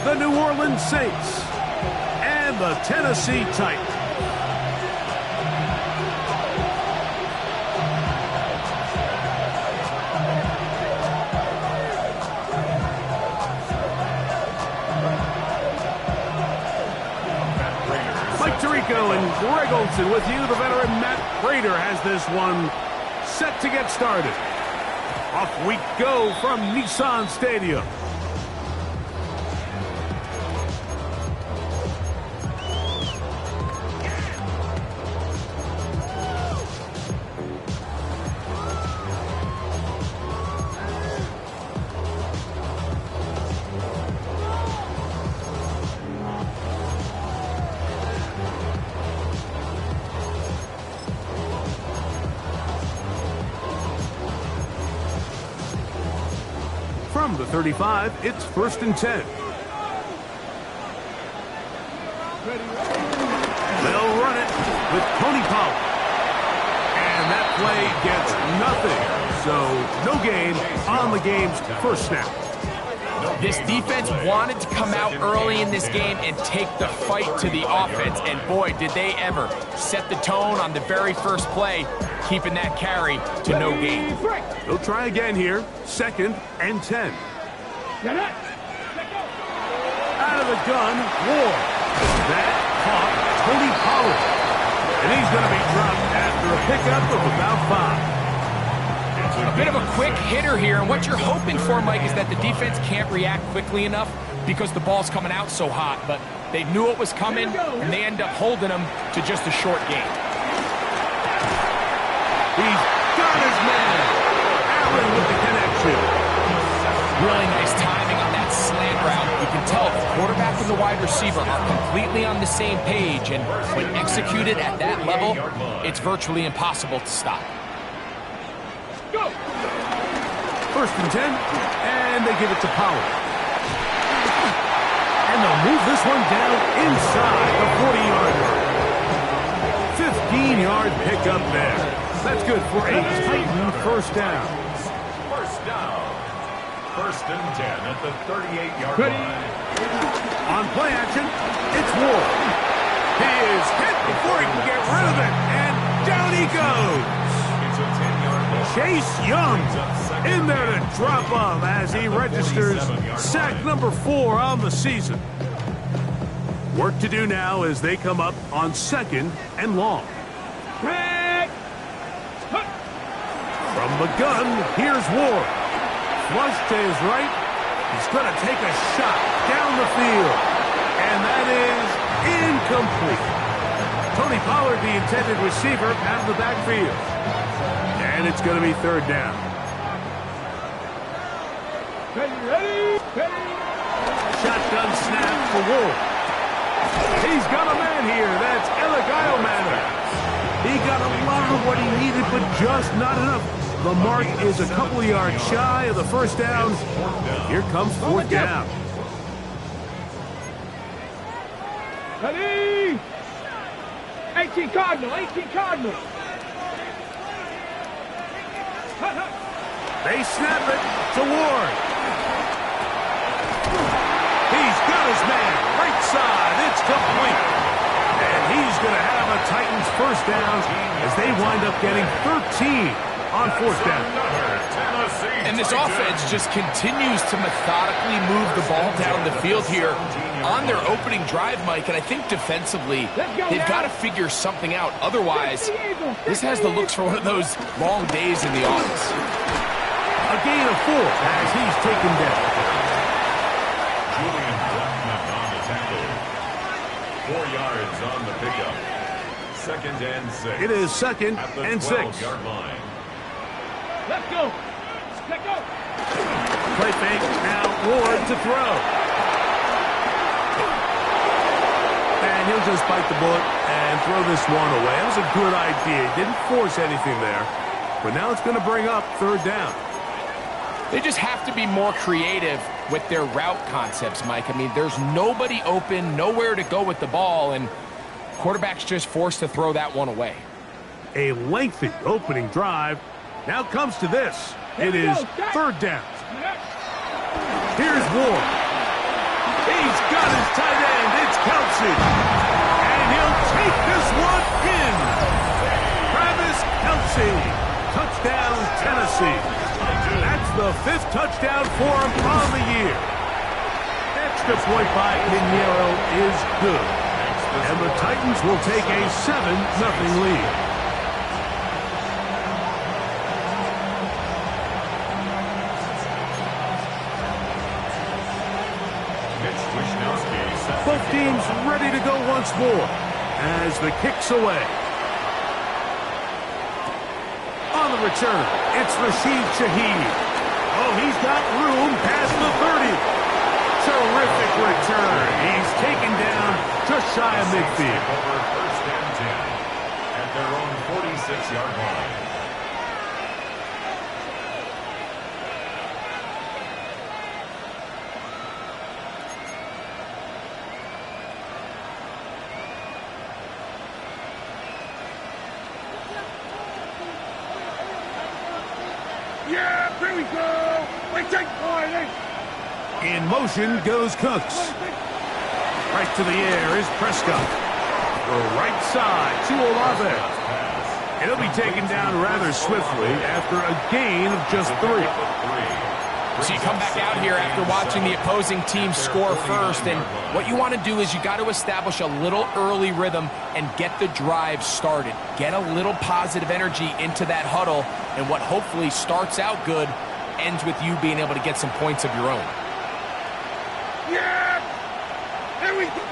the New Orleans Saints and the Tennessee Titans. Mike Tirico and Greg Olsen with you. The veteran Matt Prater has this one set to get started. Off we go from Nissan Stadium. From the 35, it's 1st and 10. They'll run it with Tony Pollard. And that play gets nothing. So no gain on the game's first snap. This defense wanted to come out early in this game and take the fight to the offense. And boy, did they ever set the tone on the very first play, keeping that carry to no gain. They'll try again here. 2nd and 10. Out of the gun, Ward. That caught Tony Pollard. And he's going to be dropped after a pickup of about 5. A bit of a quick hitter here, and what you're hoping for, Mike, is that the defense can't react quickly enough because the ball's coming out so hot. But they knew it was coming, and they end up holding them to just a short gain. He's got his man. Allen with the connection. Really nice timing on that slant route. You can tell the quarterback and the wide receiver are completely on the same page, and when executed at that level, it's virtually impossible to stop. Go. 1st and 10, and they give it to Pollard. And they'll move this one down inside the 40-yard line. 15-yard pickup there. That's good for a Titan first down. First down. 1st and 10 at the 38-yard line. On play action, it's Ward. He is hit before he can get rid of it, and down he goes. It's a 10-yard loss. Chase Young in there to drop off as he registers sack number 4 on the season. Work to do now as they come up on 2nd and long. From the gun, here's Ward. Flush to his right. He's going to take a shot down the field. And that is incomplete. Tony Pollard, the intended receiver, out of the backfield. And it's going to be 3rd down. Ready. Shotgun snap for Ward. He's got a man here. That's Eligio Manor. He got a lot of what he needed, but just not enough. The mark is a couple of yards shy of the first down. Here comes 4th down. Ready? 18 Cardinal. They snap it to Ward. He's got his man. Right side. It's complete. And he's going to have a Titans first down as they wind up getting 13 on 4th down. And this offense just continues to methodically move the ball down the field here on their opening drive, Mike. And I think defensively, they've got to figure something out. Otherwise, this has the looks for one of those long days in the office. A gain of 4 as he's taken down. Julian Blackmon on the tackle. 4 yards on the pickup. 2nd and 6. It is 2nd and 6. Yard line. Let's go. Play fake. Now Ward to throw. And he'll just bite the bullet and throw this one away. That was a good idea. He didn't force anything there. But now it's going to bring up 3rd down. They just have to be more creative with their route concepts, Mike. I mean, there's nobody open, nowhere to go with the ball, and quarterback's just forced to throw that one away. A lengthy opening drive. Now comes to this. It is 3rd down. Here's Ward. He's Kelce. And he'll take this one in. Travis Kelce. Touchdown, Tennessee. That's the 5th touchdown for him on the year. Extra point by Pinheiro is good. And the Titans will take a 7-0 lead. Both teams ready to go once more as the kick's away. On the return, it's Rashid Shaheed. Oh, he's got room past the 30. Terrific return. He's taken down just shy of midfield. Over 1st and 10 at their own 46-yard line. Yeah, here we go. Wait, take point. In motion goes Cooks. Right to the air is Prescott. The right side to Olave. And he'll be taken down rather swiftly after a gain of just 3. So you come back out here after watching the opposing team score first, and what you want to do is you got to establish a little early rhythm and get the drive started. Get a little positive energy into that huddle, and what hopefully starts out good ends with you being able to get some points of your own. Yeah! Here we go.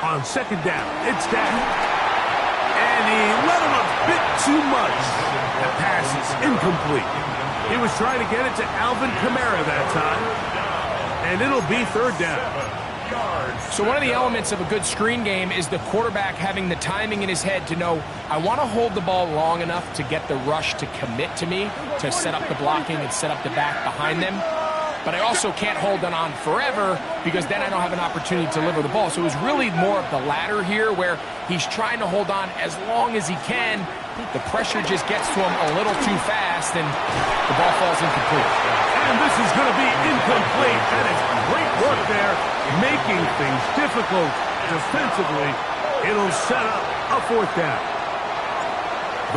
On 2nd down, it's Dak. And he let him a bit too much. The pass is incomplete. He was trying to get it to Alvin Kamara that time. And it'll be 3rd down. So one of the elements of a good screen game is the quarterback having the timing in his head to know, I want to hold the ball long enough to get the rush to commit to me, to set up the blocking and set up the back behind them. But I also can't hold it on forever because then I don't have an opportunity to deliver the ball. So it was really more of the latter here where he's trying to hold on as long as he can. The pressure just gets to him a little too fast and the ball falls incomplete. And this is going to be incomplete. And it's great work there, making things difficult defensively. It'll set up a 4th down.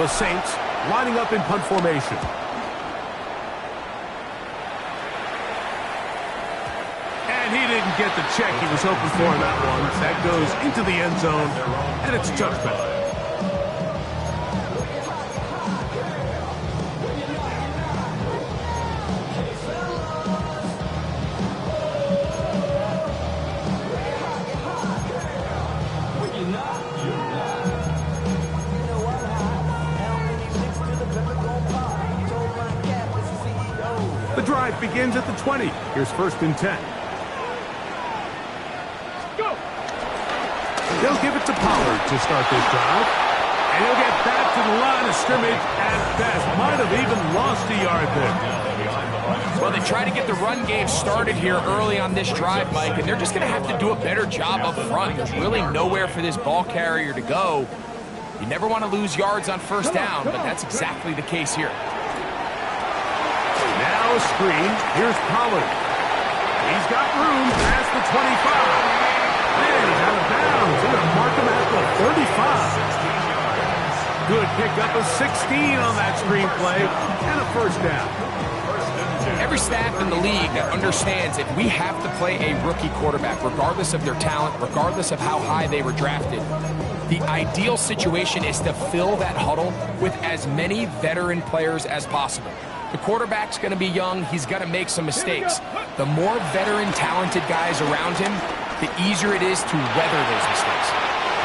The Saints lining up in punt formation. And he didn't get the check he was hoping for in that one. That goes into the end zone, and it's a touchback. The drive begins at the 20. Here's 1st and 10. Go! They'll give it to Pollard to start this drive. And he'll get back to the line of scrimmage at best. Might have even lost a yard there. Well, they try to get the run game started here early on this drive, Mike, and they're just going to have to do a better job up front. There's really nowhere for this ball carrier to go. You never want to lose yards on 1st down, but that's exactly the case here. Now a screen. Here's Pollard. He's got room past the 25. And he's out of bounds. They're going to mark him at the 35. Good pickup of 16 on that screen play and a 1st down. Every staff in the league that understands if we have to play a rookie quarterback, regardless of their talent, regardless of how high they were drafted, the ideal situation is to fill that huddle with as many veteran players as possible. The quarterback's going to be young. He's going to make some mistakes. The more veteran, talented guys around him, the easier it is to weather those mistakes.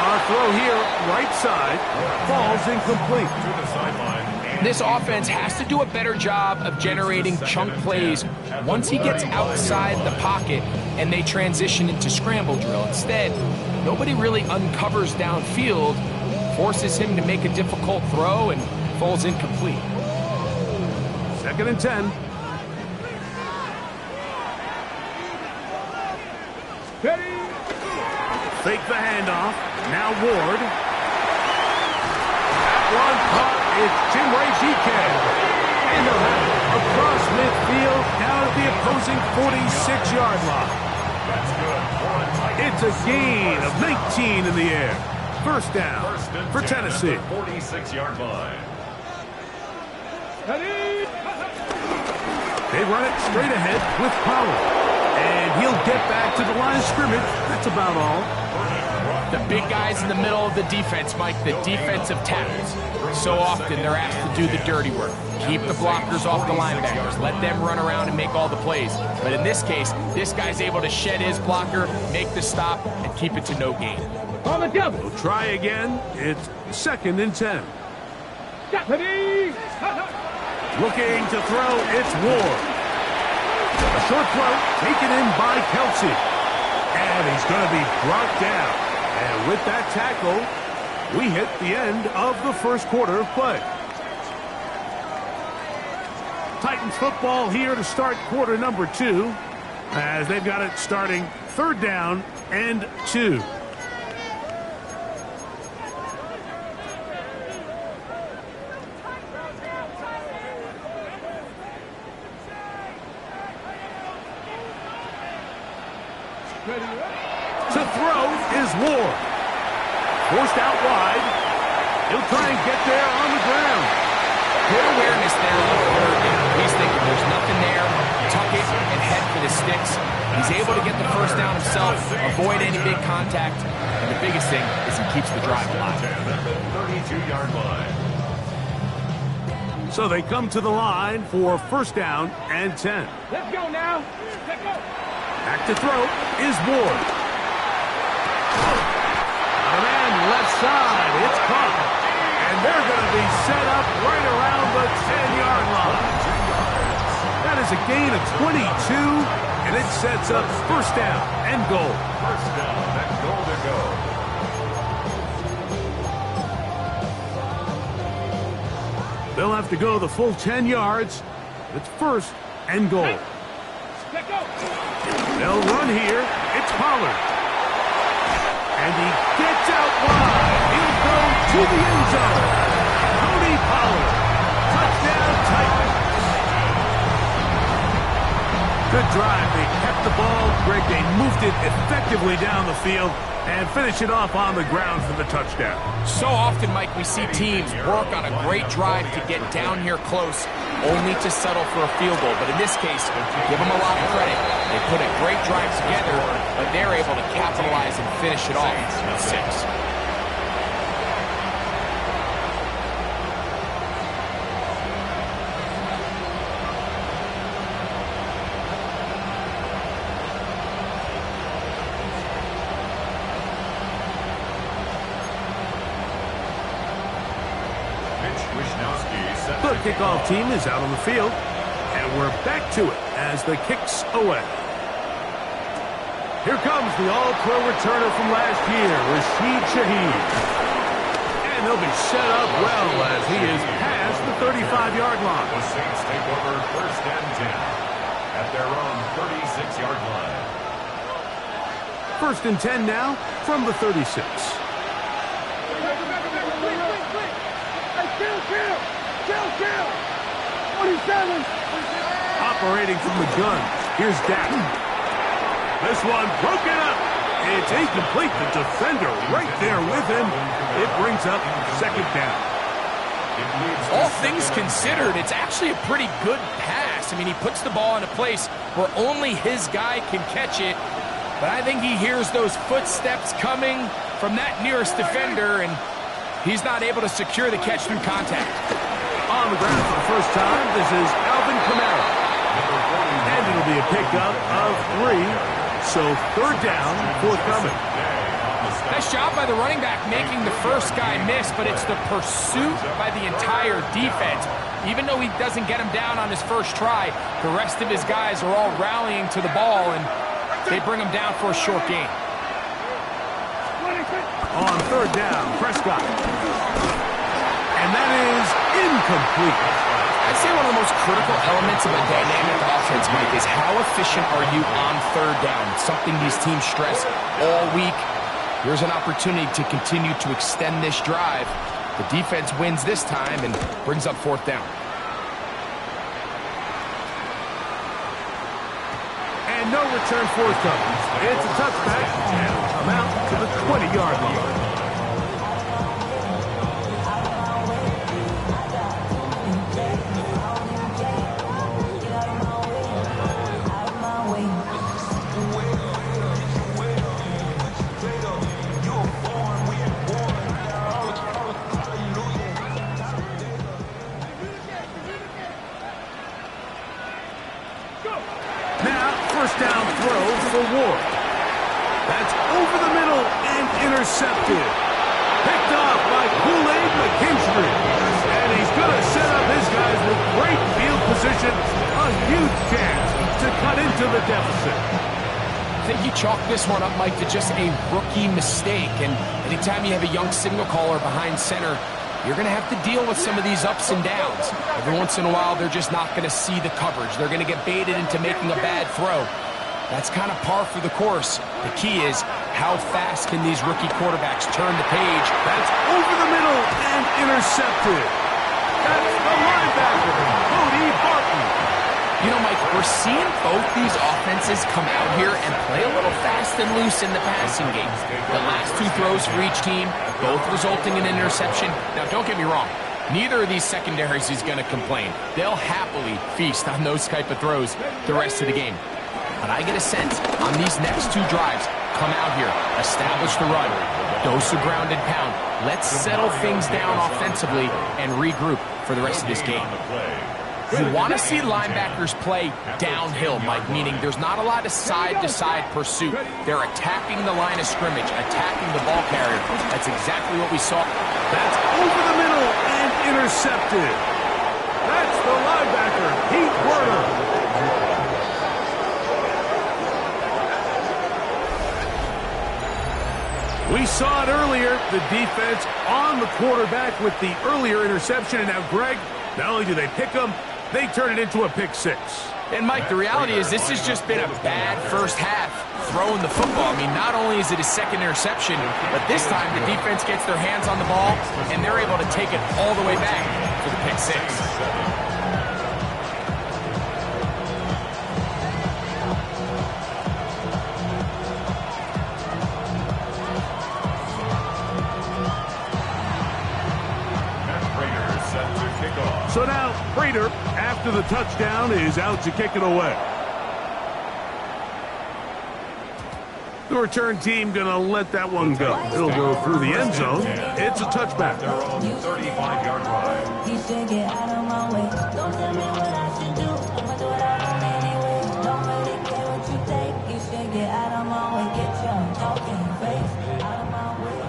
Our throw here, right side, falls incomplete. To the sideline. This offense has to do a better job of generating chunk plays once he gets outside the pocket and they transition into scramble drill. Instead, nobody really uncovers downfield, forces him to make a difficult throw, and falls incomplete. 2nd and 10. Ready? Fake the handoff. Now Ward. That one caught. It's Chinwe Chike. And they'll have it across midfield down at the opposing 46-yard line. That's good. It's a gain of 19 in the air. First down for Tennessee. 46-yard line. They run it straight ahead with Pollard. And he'll get back to the line of scrimmage. That's about all. The big guys in the middle of the defense, Mike, the defensive tackles. So often they're asked to do the dirty work. Keep the blockers off the linebackers. Let them run around and make all the plays. But in this case, this guy's able to shed his blocker, make the stop, and keep it to no gain. On the double. We'll try again. It's 2nd and 10. Looking to throw, it's Ward. A short throw taken in by Kelsey. And he's going to be brought down. And with that tackle, we hit the end of the first quarter of play. Titans football here to start quarter number 2, as they've got it starting 3rd down and 2. To throw is Ward. Forced out wide. He'll try and get there on the ground. Good awareness there on 3rd down. He's thinking there's nothing there. Tuck it and head for the sticks. He's able to get the first down himself, avoid any big contact, and the biggest thing is he keeps the drive alive. 32-yard line. So they come to the line for 1st down and 10. Let's go now. Let's go. Back to throw is Ward. A man left side. It's caught. And they're going to be set up right around the 10-yard line. That is a gain of 22, and it sets up 1st down and goal. 1st down and goal to go. They'll have to go the full 10 yards. It's 1st and goal. Let's go. They'll run here. It's Pollard. And he gets out wide. He'll go to the end zone. Tony Pollard. Touchdown Titans. Good drive. They kept the ball. Greg, they moved it effectively down the field and finish it off on the ground for the touchdown. So often, Mike, we see teams work on a great drive to get down here close, only to settle for a field goal. But in this case, give them a lot of credit. They put a great drive together, but they're able to capitalize and finish it off with 6. The kickoff team is out on the field, and we're back to it as the kick's away. Here comes the all-pro returner from last year, Rashid Shaheed. And he'll be set up well as he is past the 35-yard line. The Saints take over 1st and 10 at their own 36-yard line. 1st and 10 now from the 36. Kill. 47. Operating from the gun. Here's Dak. This one broken up. It's incomplete. The defender right there with him. It brings up 2nd down. All things considered, it's actually a pretty good pass. I mean, he puts the ball in a place where only his guy can catch it. But I think he hears those footsteps coming from that nearest defender, and he's not able to secure the catch through contact. On the ground for the first time, this is Alvin Kamara. And it'll be a pickup of 3. So 3rd down, forthcoming. Nice job by the running back making the first guy miss, but it's the pursuit by the entire defense. Even though he doesn't get him down on his first try, the rest of his guys are all rallying to the ball, and they bring him down for a short gain. On 3rd down, Prescott. And that is incomplete. I'd say one of the most critical elements of a dynamic offense, Mike, is how efficient are you on 3rd down? It's something these teams stress all week. Here's an opportunity to continue to extend this drive. The defense wins this time and brings up 4th down. And no return forthcoming. It's a touchback, and to the 20-yard line. First down throw for Ward. That's over the middle and intercepted. Picked off by Kool-Aid McKinstry. And he's going to set up his guys with great field position. A huge chance to cut into the deficit. I think you chalk this one up, Mike, to just a rookie mistake. And anytime you have a young signal caller behind center, you're going to have to deal with some of these ups and downs. Every once in a while, they're just not going to see the coverage. They're going to get baited into making a bad throw. That's kind of par for the course. The key is, how fast can these rookie quarterbacks turn the page? That's over the middle and intercepted. That's the linebacker, Cody Barton. You know, Mike, we're seeing both these offenses come out here and play a little fast and loose in the passing game. The last two throws for each team, both resulting in an interception. Now, don't get me wrong. Neither of these secondaries is going to complain. They'll happily feast on those type of throws the rest of the game. But I get a sense on these next two drives, come out here, establish the run, dose of ground and pound. Let's settle things down offensively and regroup for the rest of this game. You want to see linebackers play downhill, Mike, meaning there's not a lot of side-to-side pursuit. They're attacking the line of scrimmage, attacking the ball carrier. That's exactly what we saw. That's over the middle and intercepted. That's the linebacker, Pete Werner. We saw it earlier, the defense on the quarterback with the earlier interception. And now, Greg, not only do they pick him, they turn it into a pick six. And, Mike, the reality is this has just been a bad first half throwing the football. I mean, not only is it his second interception, but this time the defense gets their hands on the ball, and they're able to take it all the way back for the pick six. So now, Prater, after the touchdown, is out to kick it away. The return team going to let that one go. It'll go through the end zone. It's a touchback. Their own 35-yard line. You should get out of my way. Don't tell me what I should do. I'ma do what I want anyway. Don't really care what you think. You should get out of my way. Get your talking face out of my way.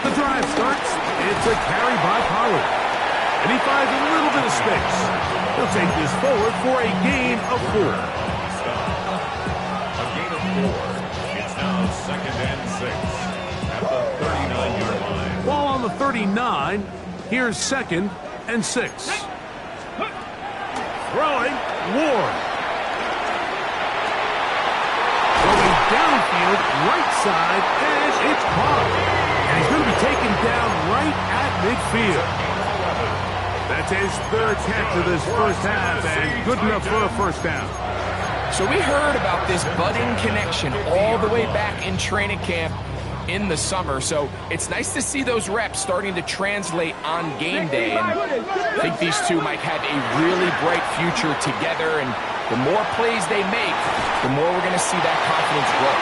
The drive starts. It's a carry by Pollard. And he finds a little bit of space. He'll take this forward for a gain of 4. A gain of 4. It's now 2nd and 6 at the 39-yard line. Ball on the 39. Here's 2nd and 6. Throwing, Ward. Going downfield, right side, and it's caught. And he's going to be taken down right at midfield. That's his 3rd catch of this first half, and good enough for a first down. So we heard about this budding connection all the way back in training camp in the summer. So it's nice to see those reps starting to translate on game day. And I think these two might have a really bright future together. And the more plays they make, the more we're going to see that confidence grow.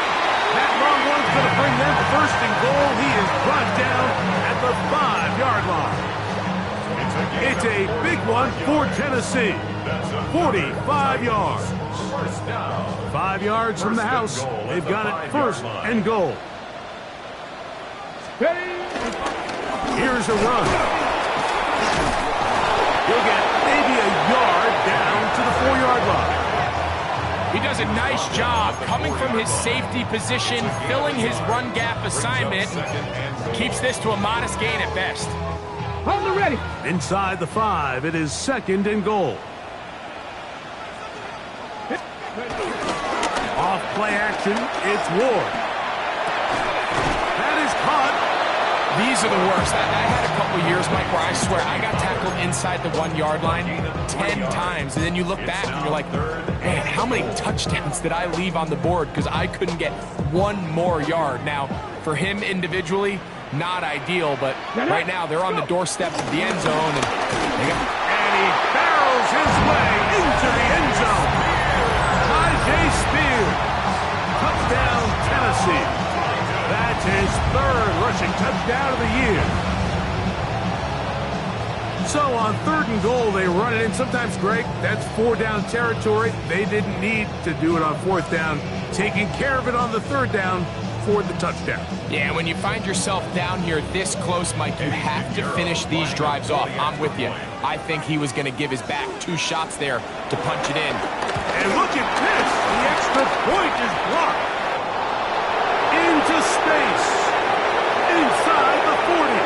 That long one's going to bring them 1st and goal. He is brought down at the 5-yard line. It's a big one for Tennessee. 45 yards. 5 yards from the house. They've got it 1st and goal. Here's a run. He'll get maybe a yard down to the 4-yard line. He does a nice job coming from his safety position, filling his run gap assignment, keeps this to a modest gain at best. Hold it ready. Inside the 5, it is 2nd and goal. Off play action, it's Ward. That is caught. These are the worst. I had a couple years, Mike, where I swear I got tackled inside the 1 yard line 10 times. And then you look back and you're like, man, how many touchdowns did I leave on the board because I couldn't get one more yard? Now, for him individually, not ideal, but right now they're on the doorstep of the end zone. And he barrels his way into the end zone. Tyjae Spears. Touchdown, Tennessee. That's his third rushing touchdown of the year. So on 3rd and goal, they run it in. Sometimes, Greg, that's 4th-down territory. They didn't need to do it on 4th down. Taking care of it on the 3rd down for the touchdown. Yeah, when you find yourself down here this close, Mike, you have to finish these drives off. I'm with you. I think he was going to give his back 2 shots there to punch it in. And look at this. The extra point is blocked. Into space. Inside the 40.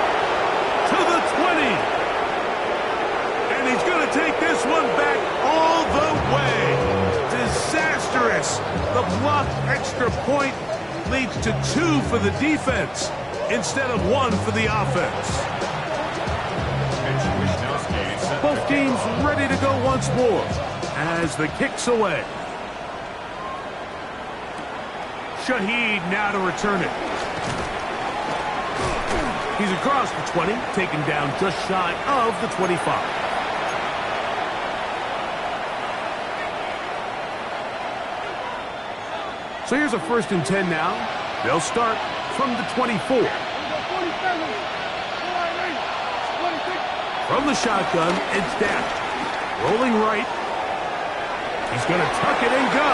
To the 20. And he's going to take this one back all the way. Disastrous. The blocked extra point leads to 2 for the defense instead of 1 for the offense. Both teams ready to go once more as the kick's away. Shaheed now to return it. He's across the 20, taken down just shy of the 25. So here's a 1st and 10 now. They'll start from the 24. From the shotgun, it's down. Rolling right. He's going to tuck it and go.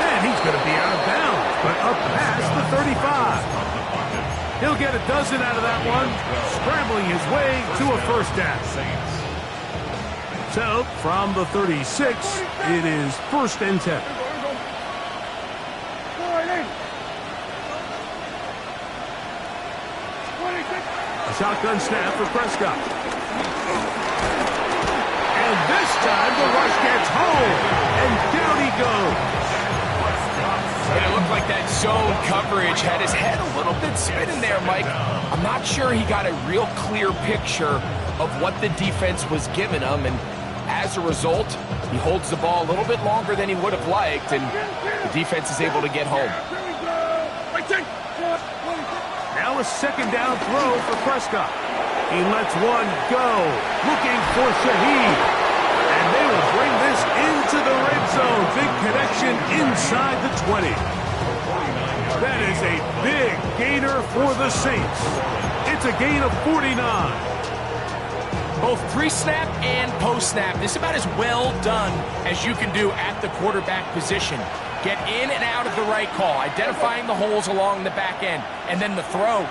And he's going to be out of bounds, but up past the 35. He'll get a dozen out of that one, scrambling his way to a 1st down. So, from the 36, it is 1st and 10. A shotgun snap for Prescott. And this time the rush gets home, and down he goes. And it looked like that zone coverage had his head a little bit spinning there, Mike. I'm not sure he got a real clear picture of what the defense was giving him, and as a result, he holds the ball a little bit longer than he would have liked, and the defense is able to get home. Now a 2nd down throw for Prescott. He lets one go, looking for Shaheed. And they will bring this into the red zone. Big connection inside the 20. That is a big gainer for the Saints. It's a gain of 49. Both pre-snap and post-snap. This is about as well done as you can do at the quarterback position. Get in and out of the right call, identifying the holes along the back end, and then the throw.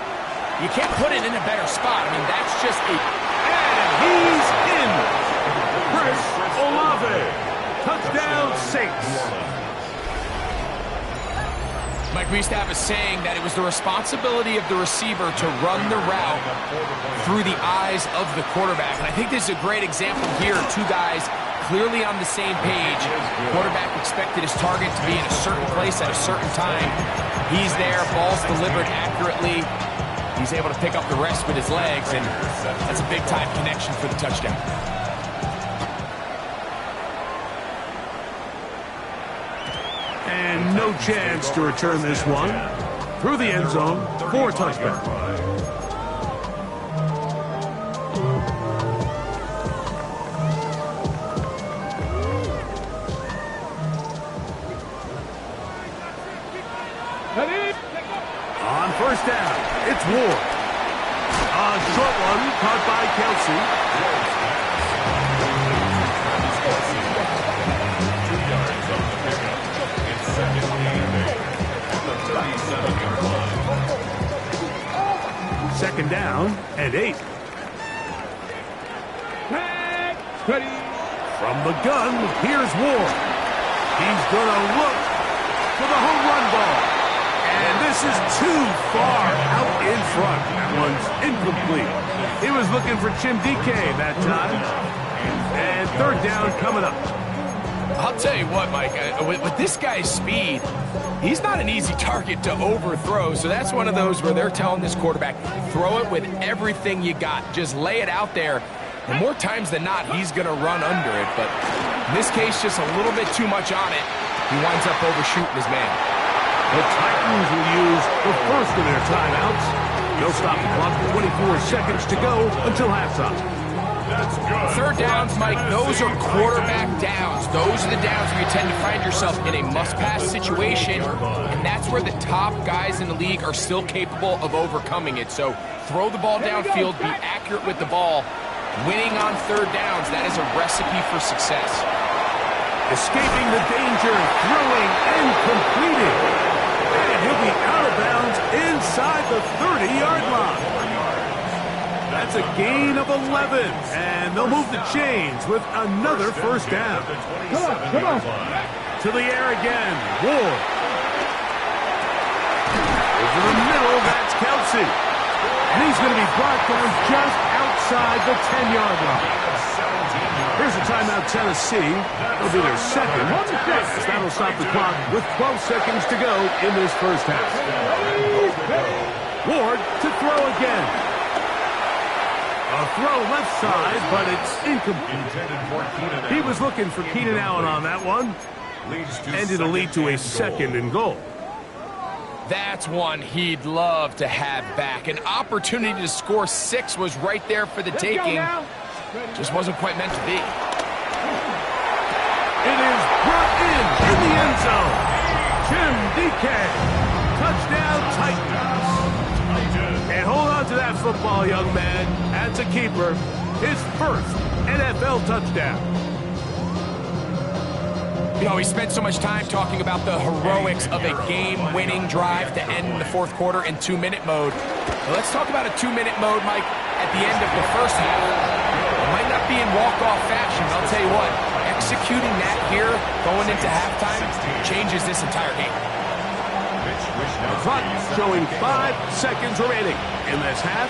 You can't put it in a better spot. I mean, that's just a... And he's in. Chris Olave. Touchdown, Saints. Mike, we used to have a saying that it was the responsibility of the receiver to run the route through the eyes of the quarterback. And I think this is a great example here. 2 guys clearly on the same page. Quarterback expected his target to be in a certain place at a certain time. He's there, ball's delivered accurately. He's able to pick up the rest with his legs, and that's a big-time connection for the touchdown. And no chance to return this one. Through the end zone for a touchdown. On 1st down, it's Ward. A short one caught by Kelsey. Second down and 8. Ready. From the gun, here's Ward. He's going to look for the home run ball. And this is too far out in front. That one's incomplete. He was looking for Chim DK that time. And 3rd down coming up. I'll tell you what, Mike, with this guy's speed, he's not an easy target to overthrow, so that's one of those where they're telling this quarterback, throw it with everything you got. Just lay it out there. And more times than not, he's going to run under it, but in this case, just a little bit too much on it. He winds up overshooting his man. The Titans will use the first of their timeouts. They'll stop the clock with 24 seconds to go until halftime. That's good. Third downs, Mike, those are quarterback downs. Those are the downs where you tend to find yourself in a must-pass situation, and that's where the top guys in the league are still capable of overcoming it. So throw the ball downfield, be accurate with the ball. Winning on third downs, that is a recipe for success. Escaping the danger, throwing and completing. And he'll be out of bounds inside the 30-yard line. That's a gain of 11, and they'll move the chains with another first down. Come on. To the air again, Ward. Over the middle, that's Kelsey. And he's going to be brought down just outside the 10-yard line. Here's a timeout, Tennessee. It'll be their second. As that'll stop the clock with 12 seconds to go in this first half. Ward to throw again. A throw left side, but it's incomplete. He was looking for Keenan Allen on that one. And it'll lead to a second and goal. That's one he'd love to have back. An opportunity to score 6 was right there for the taking. Just wasn't quite meant to be. It is brought in the end zone. Jim DK. Touchdown Titans. And hold on to that football, young man. That's a keeper. His first NFL touchdown. You know, we spent so much time talking about the heroics of a game-winning drive to end the fourth quarter in 2-minute mode. Well, let's talk about a 2-minute mode, Mike, at the end of the first half. It might not be in walk-off fashion, but I'll tell you what, executing that here, going into halftime, changes this entire game. The clock showing 5 seconds remaining in this half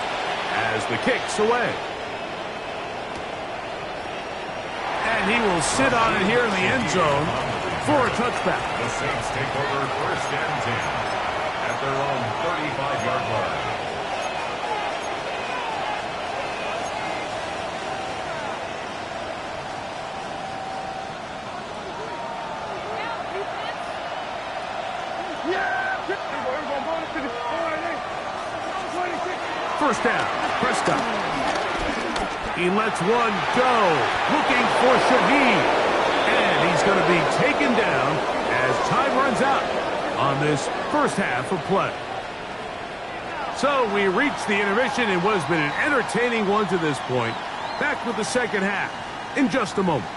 as the kick's away. And he will sit on it here in the end zone for a touchback. The Saints take over first and 10 at their own 35-yard line. First down, Prescott. He lets one go, looking for Shaheed. And he's going to be taken down as time runs out on this first half of play. So we reach the intermission in what has been an entertaining one to this point. Back with the second half in just a moment.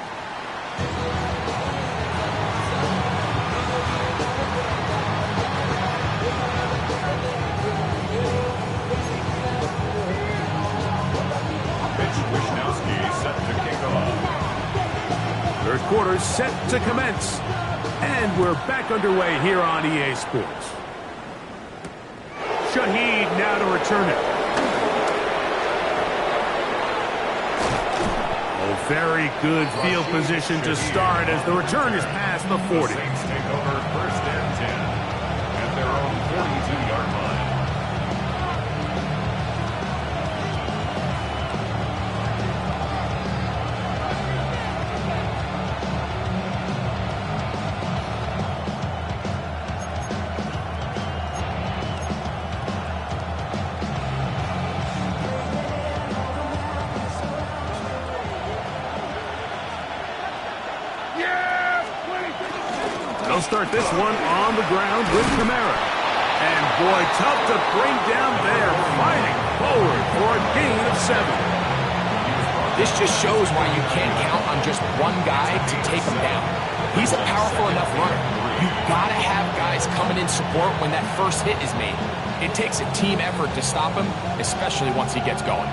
Third quarter set to commence. And we're back underway here on EA Sports. Shaheed now to return it. Oh, very good field position to start as the return is past the 40. Saints take over first and 10 at their own 42-yard line. They'll start this one on the ground with Kamara. And boy, tough to bring down there, fighting forward for a gain of 7. This just shows why you can't count on just one guy to take him down. He's a powerful enough runner. You've got to have guys coming in support when that first hit is made. It takes a team effort to stop him, especially once he gets going.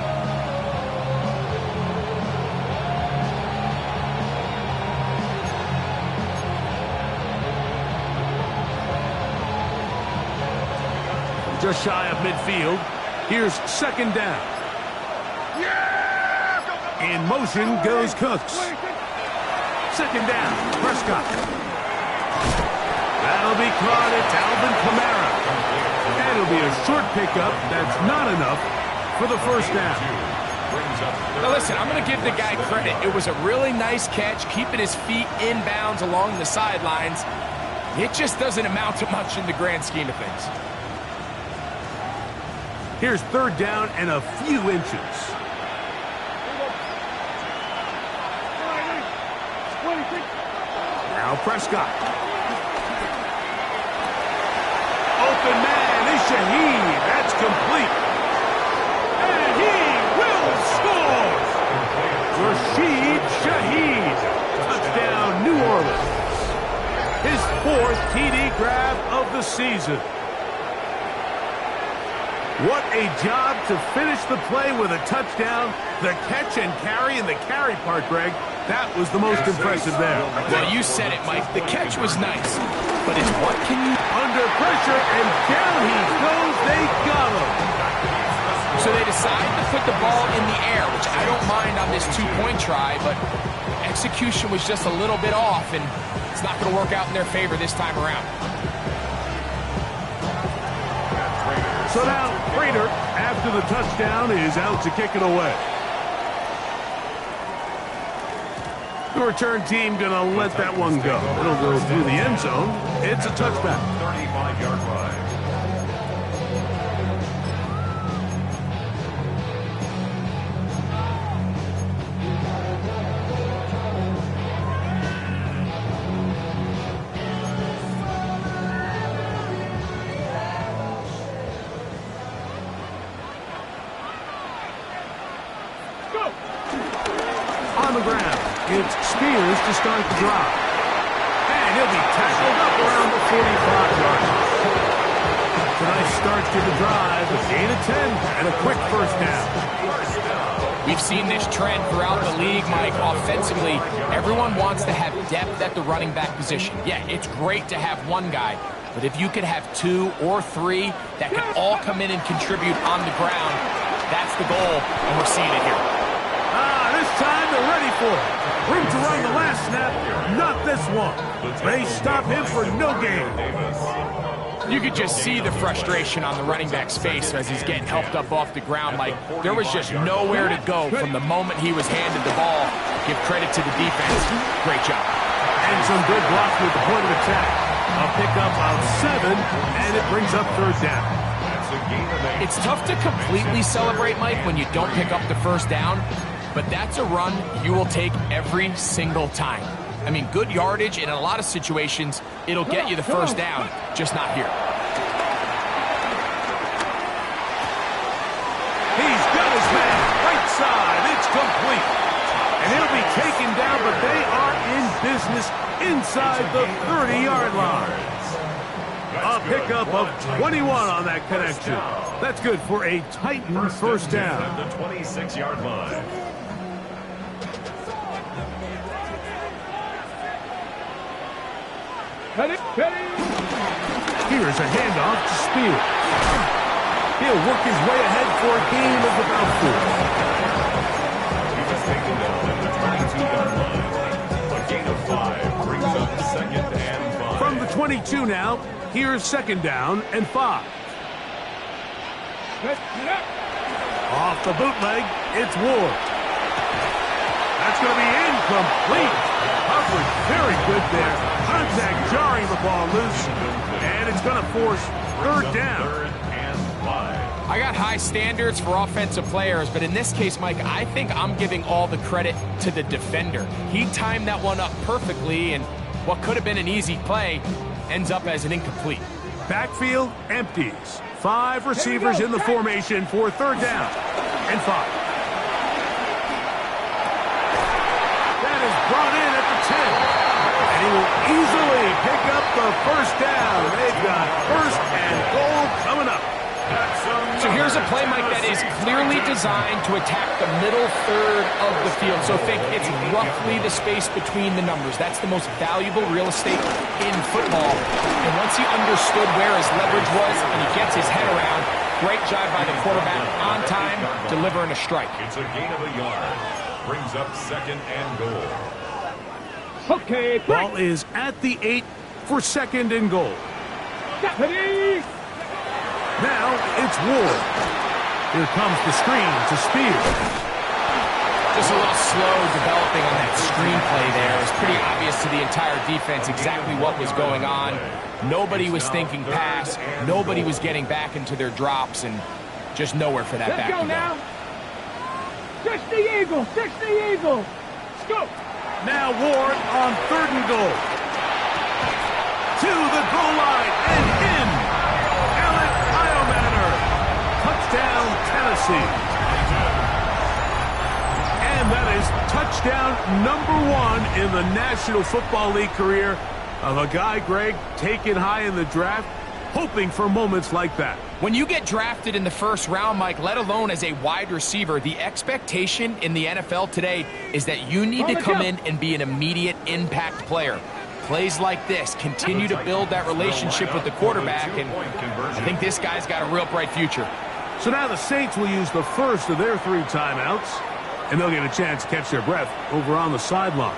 Just shy of midfield. Here's second down. In motion goes Cooks. Second down, Prescott. That'll be caught. It's Alvin Kamara. And it'll be a short pickup. That's not enough for the first down. Now listen, I'm going to give the guy credit. It was a really nice catch, keeping his feet inbounds along the sidelines. It just doesn't amount to much in the grand scheme of things. Here's third down and a few inches. Now Prescott. Open man is Shaheed. That's complete. And he will score. Rashid Shaheed. Touchdown, New Orleans. His fourth TD grab of the season. What a job to finish the play with a touchdown. The catch and carry, and the carry part, Greg, that was the most impressive there. Well, you said it, Mike. The catch was nice. But it's what can you... Under pressure, and down he goes. They got him. So they decide to put the ball in the air, which I don't mind on this two-point try, but execution was just a little bit off, and it's not going to work out in their favor this time around. So now, Prater, after the touchdown, is out to kick it away. The return team going to let that one go. It'll go through the end zone. It's a touchback. 35-yard line. On the ground, it's Spears to start the drive. And he'll be tackled up around the 45-yard line. It's a nice start to the drive, a gain of 10, and a quick first down. We've seen this trend throughout the league, Mike. Offensively, everyone wants to have depth at the running back position. Yeah, it's great to have one guy, but if you could have two or three that can all come in and contribute on the ground, that's the goal, and we're seeing it here. This time they're ready for it. Room to run the last snap, not this one. They stop him for no gain. You could just see the frustration on the running back's face as he's getting helped up off the ground. Like, there was just nowhere to go from the moment he was handed the ball. Give credit to the defense. Great job. And some good block with the point of attack. A pickup of 7, and it brings up third down. It's tough to completely celebrate, Mike, when you don't pick up the first down, but that's a run you will take every single time. I mean, good yardage, and in a lot of situations, it'll get you the first down, just not here. He's got his man, right side, it's complete. And he'll be taken down, but they are in business inside the 30-yard line. A pickup of 21 on that connection. That's good for a Titan first down. At the 26-yard line. Here's a handoff to Spears. He'll work his way ahead for a gain of about 4. He was taken down at the 22-yard line. A gain of 5 brings up second and 5. From the 22 now, here's second down and 5. Off the bootleg, it's Ward. That's going to be incomplete. Coverage very good there. Contact jarring the ball loose. And it's going to force third down. Third and 5. I got high standards for offensive players, but in this case, Mike, I think I'm giving all the credit to the defender. He timed that one up perfectly, and what could have been an easy play ends up as an incomplete. Backfield empties. 5 receivers in the formation for third down and 5. That is brought in at the 10. And he will easily pick up the first down. They've got first and goal coming up. So here's a play, Mike, that is clearly designed to attack the middle third of the field. So think it's roughly the space between the numbers. That's the most valuable real estate in football. And once he understood where his leverage was and he gets his head around, great job by the quarterback on time, delivering a strike. It's a gain of a yard. Brings up second and goal. Okay, Ball is at the 8 for 2nd and goal. Deputy! Now it's Ward. Here comes the screen to Spears. Just a little slow developing on that screenplay there. It was pretty obvious to the entire defense exactly what was going on. Nobody was thinking pass. Nobody was getting back into their drops, and just nowhere for that Let's back go to go. now. Touch the eagle. Touch the eagle. Let's go. Now Ward on 3rd and goal. To the goal line and in. Alec Iomanner. Touchdown, Tennessee. And that is touchdown number 1 in the National Football League career of a guy, Greg, taken high in the draft, hoping for moments like that. When you get drafted in the 1st round, Mike, let alone as a wide receiver, the expectation in the NFL today is that you need to come in and be an immediate impact player. Plays like this continue to build that relationship with the quarterback, and I think this guy's got a real bright future. So now the Saints will use the first of their 3 timeouts, and they'll get a chance to catch their breath over on the sideline.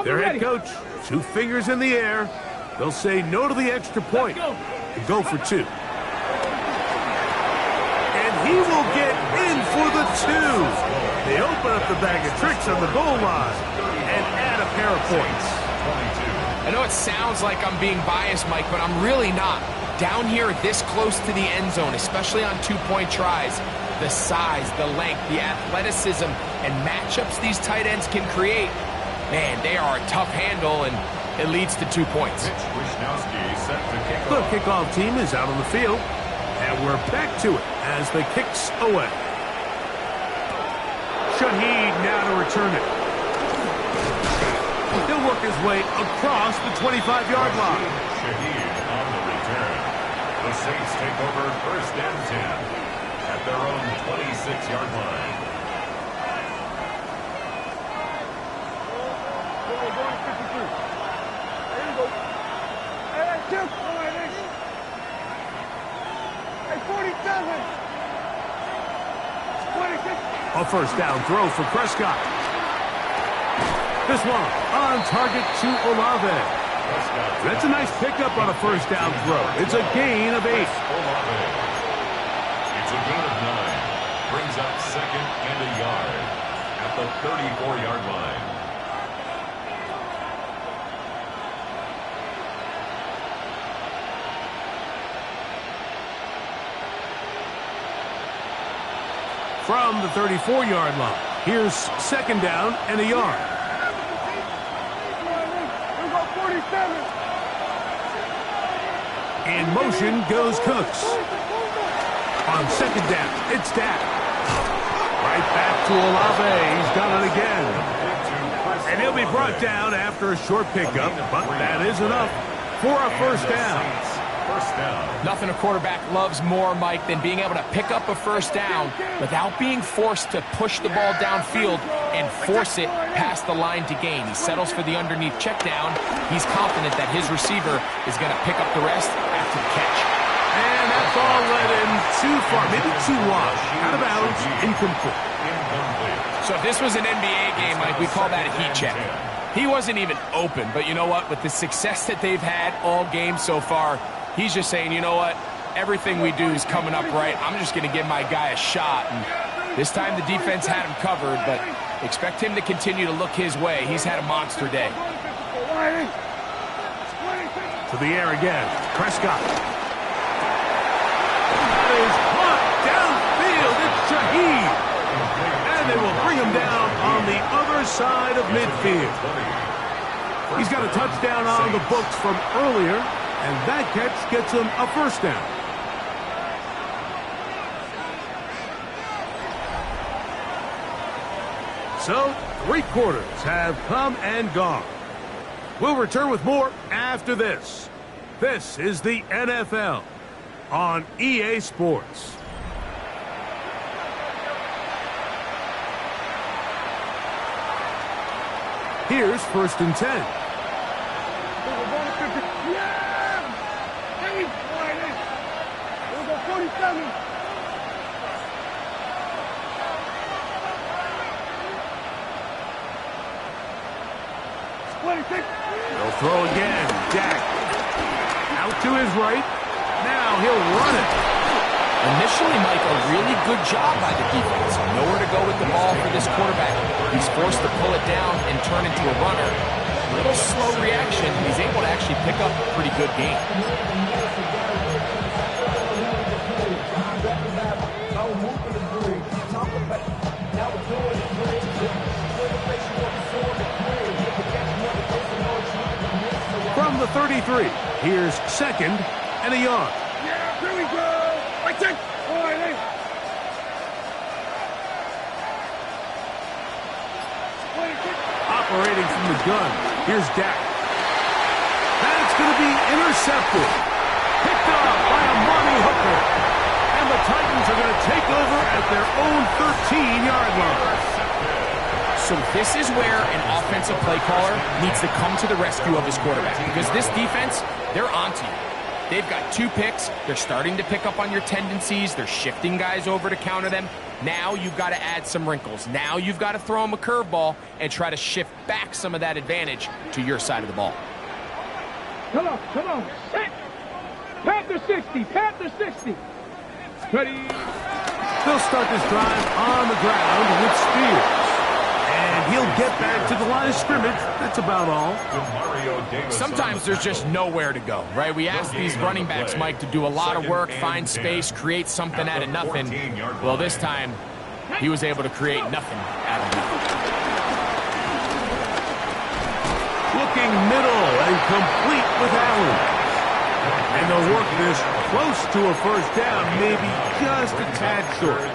Their head coach, 2 fingers in the air. They'll say no to the extra point and go for 2. And he will get in for the 2. They open up the bag of tricks on the goal line and add a pair of points. I know it sounds like I'm being biased, Mike, but I'm really not. Down here this close to the end zone, especially on 2-point tries, the size, the length, the athleticism, and matchups these tight ends can create, man, they are a tough handle, and it leads to 2 points. The kickoff team is out on the field, and we're back to it as the kicks away. Shaheed now to return it. He'll work his way across the 25-yard line. Shaheed on the return. The Saints take over 1st and 10 at their own 26-yard line. A 1st down throw for Prescott. This one on target to Olave. That's a nice pickup on a 1st down throw. It's a gain of 8. It's a gain of 9. Brings up 2nd and a yard at the 34-yard line. From the 34-yard line, here's 2nd down and a yard. In motion goes Cooks. On 2nd down, it's Dak. Right back to Olave. He's done it again. And he'll be brought down after a short pickup, but that is enough for a 1st down. Nothing a quarterback loves more, Mike, than being able to pick up a 1st down without being forced to push the ball downfield and force it past the line to gain. He settles for the underneath check down. He's confident that his receiver is going to pick up the rest after the catch. And that ball led him too far, maybe too wide. Out of bounds, incomplete. So if this was an NBA game, Mike, we call that a heat check. He wasn't even open, but you know what? With the success that they've had all game so far, he's just saying, you know what? Everything we do is coming up right. I'm just going to give my guy a shot. And this time the defense had him covered, but expect him to continue to look his way. He's had a monster day. To the air again. Prescott. That is caught downfield. It's Shaheed. And they will bring him down on the other side of midfield. He's got a touchdown on the books from earlier, and that catch gets him a 1st down. So, 3 quarters have come and gone. We'll return with more after this. This is the NFL on EA Sports. Here's 1st and 10. They'll throw again. Dak out to his right. Now he'll run it. Initially, Mike, a really good job by the defense. Nowhere to go with the ball for this quarterback. He's forced to pull it down and turn into a runner. A little slow reaction. He's able to actually pick up a pretty good game. From the 33, here's 2nd and a yard. Yeah, here we go. I take point. Operating from the gun, here's Dak. That's going to be intercepted. Picked up by Amani Hooker. And the Titans are going to take over at their own 13-yard line. So this is where an offensive play caller needs to come to the rescue of his quarterback. Because this defense, they're onto you. They've got 2 picks. They're starting to pick up on your tendencies. They're shifting guys over to counter them. Now you've got to add some wrinkles. Now you've got to throw them a curveball and try to shift back some of that advantage to your side of the ball. Come on. Set. Panther 60. Panther 60. Ready. They'll start this drive on the ground with Spears. And he'll get back to the line of scrimmage. That's about all. Sometimes there's just nowhere to go, right? We ask these running backs, Mike, to do a lot of work, find space, create something out of nothing. Well, this time, he was able to create nothing out of nothing. Looking middle and complete with Allen. And they'll work this close to a first down, maybe just a tad short.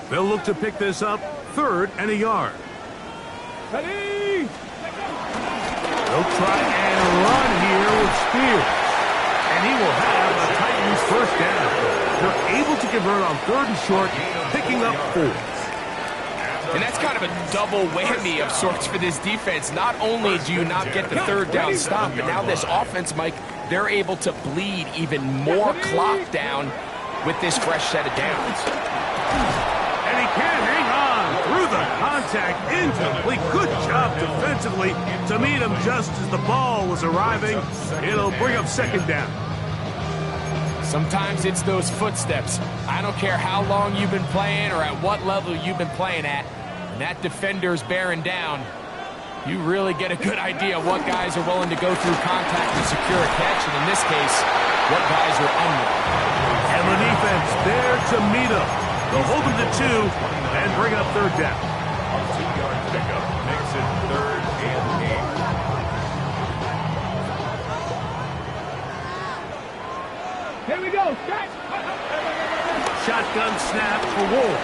They'll look to pick this up 3rd and a yard. Ready. They'll try and run here with Spears. And he will have a Titans first down. They're able to convert on 3rd and short, picking up 4. And that's kind of a double whammy of sorts for this defense. Not only do you not get the 3rd down stop, but now this offense, Mike, they're able to bleed even more clock down with this fresh set of downs. And he can't hang on through the contact. Incomplete. Good job defensively to meet him just as the ball was arriving. It'll bring up 2nd down. Sometimes it's those footsteps. I don't care how long you've been playing or at what level you've been playing at. When that defender's bearing down, you really get a good idea of what guys are willing to go through contact to secure a catch, and in this case, what guys are unwilling. And the defense there to meet him. They'll hold him to 2 and bring up 3rd down. A 2-yard pickup makes it 3rd and 8. Here we go. Set. Shotgun snap for Ward.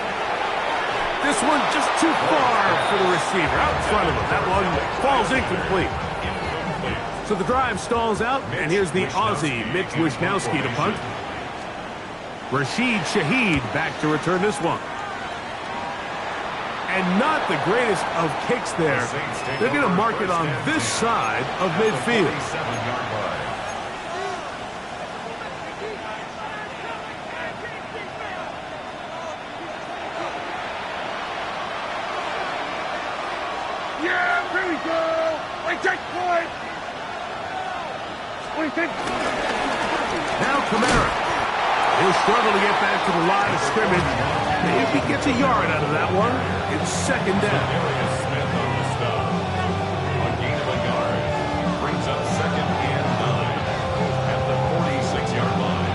This one just too far for the receiver. Out in front of him. That one falls incomplete. So the drive stalls out, and here's the Aussie, Mitch Wisnowski, to punt. Rashid Shaheed back to return this one. And not the greatest of kicks there. They're going to mark it on this side of midfield. 7-yard line. Yeah, here we go. I take point. What do you think? Now Kamara. He'll struggle to get back to the line of scrimmage. Maybe he gets a yard out of that one. It's 2nd down. Darius Smith on the stop. A gain of a yard. Brings up 2nd and 9 at the 46-yard line.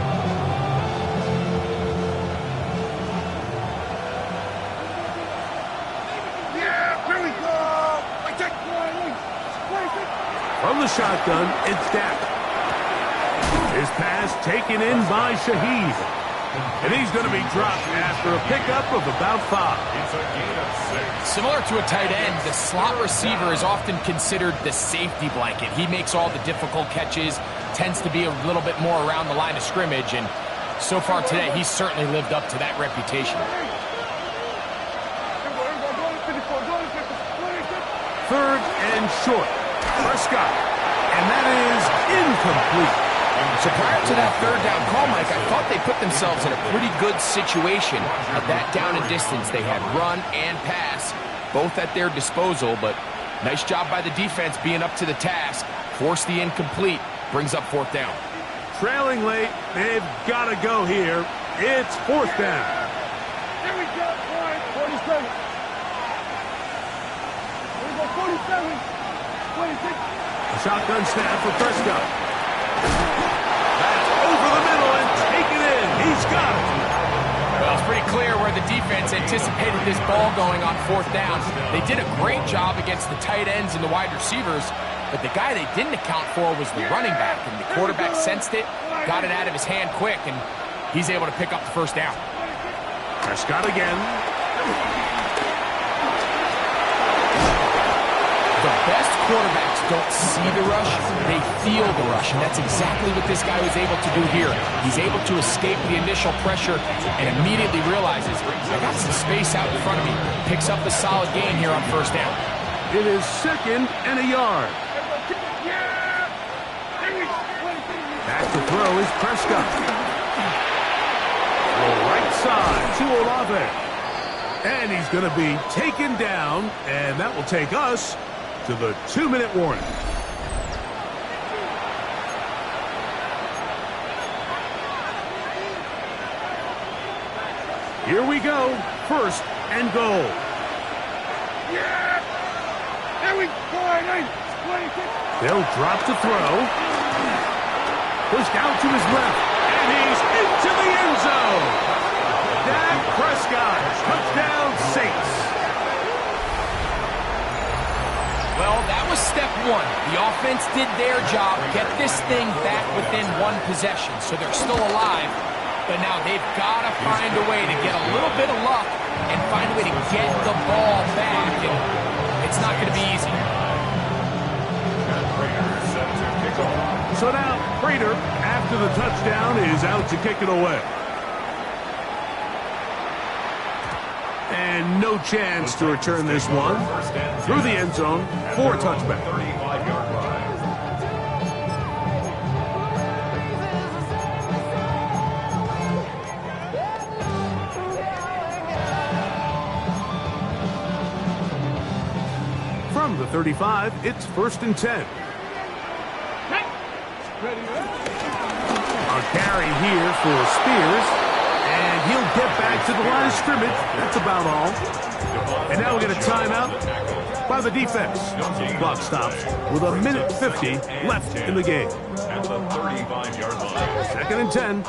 Yeah, here we go. I take point. From the shotgun, it's Dak. His pass taken in by Shaheed. And he's going to be dropped after a pickup of about 5. It's a gain of 6. Similar to a tight end, the slot receiver is often considered the safety blanket. He makes all the difficult catches, tends to be a little bit more around the line of scrimmage, and so far today, he's certainly lived up to that reputation. 3rd and short. Prescott. And that is incomplete. So prior to that third down call, Mike, I thought they put themselves in a pretty good situation at that down and distance. They had run and pass, both at their disposal, but nice job by the defense being up to the task. Forced the incomplete, brings up fourth down. Trailing late, they've got to go here. It's fourth down. Here we go, 47. Here we go, 47. 26. A shotgun snap for Prescott. That's over the middle and taken in. He's got it. Well, it's pretty clear where the defense anticipated this ball going on fourth down. They did a great job against the tight ends and the wide receivers, but the guy they didn't account for was the running back, and the quarterback sensed it, got it out of his hand quick, and he's able to pick up the first down. Prescott again. The best quarterbacks don't see the rush, they feel the rush, and that's exactly what this guy was able to do here. He's able to escape the initial pressure and immediately realizes, I got some space out in front of me. Picks up a solid gain here on first down. It is second and a yard. Back to throw is Prescott. The right side to Olave. And he's going to be taken down, and that will take us to the 2-minute warning. Here we go. First and goal. Yeah! Here we go, 26. They'll drop to throw. Pushed out to his left, and he's into the end zone. Dak Prescott, touchdown Saints. Well, that was step one. The offense did their job, get this thing back within one possession, so they're still alive. But now they've got to find a way to get a little bit of luck and find a way to get the ball back, and it's not going to be easy. So now, Prater, after the touchdown, is out to kick it away. And no chance to return this one. Through the end zone for a touchback. 35-yard line. From the 35, it's first and 10. A carry here for Spears, and he'll get back to the line of scrimmage. That's about all. And now we get a timeout by the defense. Clock stops with 1:50 left in the game. At the 35-yard line. Second and 10.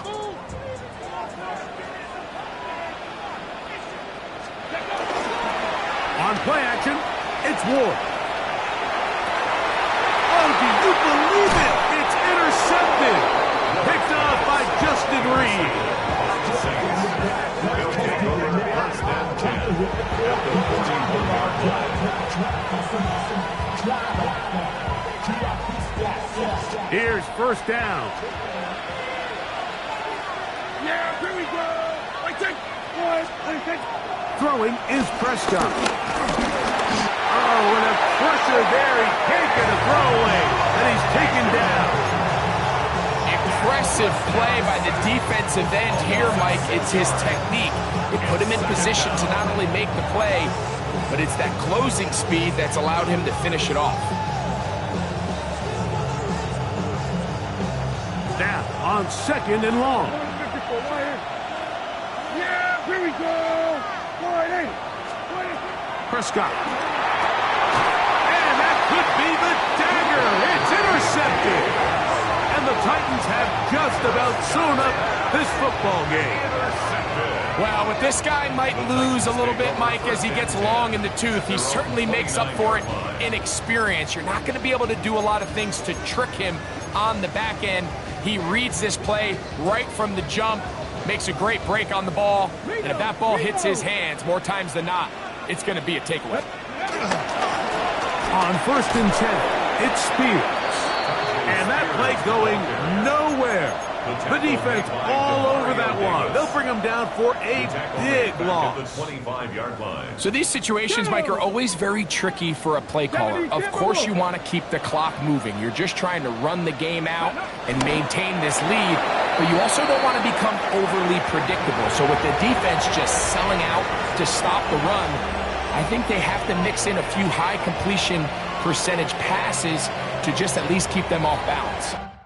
On play action, it's Ward. Oh, do you believe it? It's intercepted. Picked off by Justin Reed. Here's first down. Yeah, here we go. 26. Throwing is Prescott. Oh, and a pressure there. He can't get a throwaway, and he's taken down. Impressive play by the defensive end here, Mike. It's his technique. It put him in position to not only make the play, but it's that closing speed that's allowed him to finish it off. Now, on second and long. Yeah, here we go. 48. Prescott. And that could be the dagger. It's intercepted. And the Titans have just about sewn up this football game. Well, but this guy might lose a little bit, Mike, as he gets long in the tooth. He certainly makes up for it in experience. You're not going to be able to do a lot of things to trick him on the back end. He reads this play right from the jump, makes a great break on the ball, and if that ball hits his hands more times than not, it's going to be a takeaway. On first and 10, it's Spears. And that play going nowhere. The defense all over that one. They'll bring him down for a big loss. 25-yard line. So these situations, Mike, are always very tricky for a play caller. Of course you want to keep the clock moving. You're just trying to run the game out and maintain this lead, but you also don't want to become overly predictable. So with the defense just selling out to stop the run, I think they have to mix in a few high completion percentage passes to just at least keep them off balance.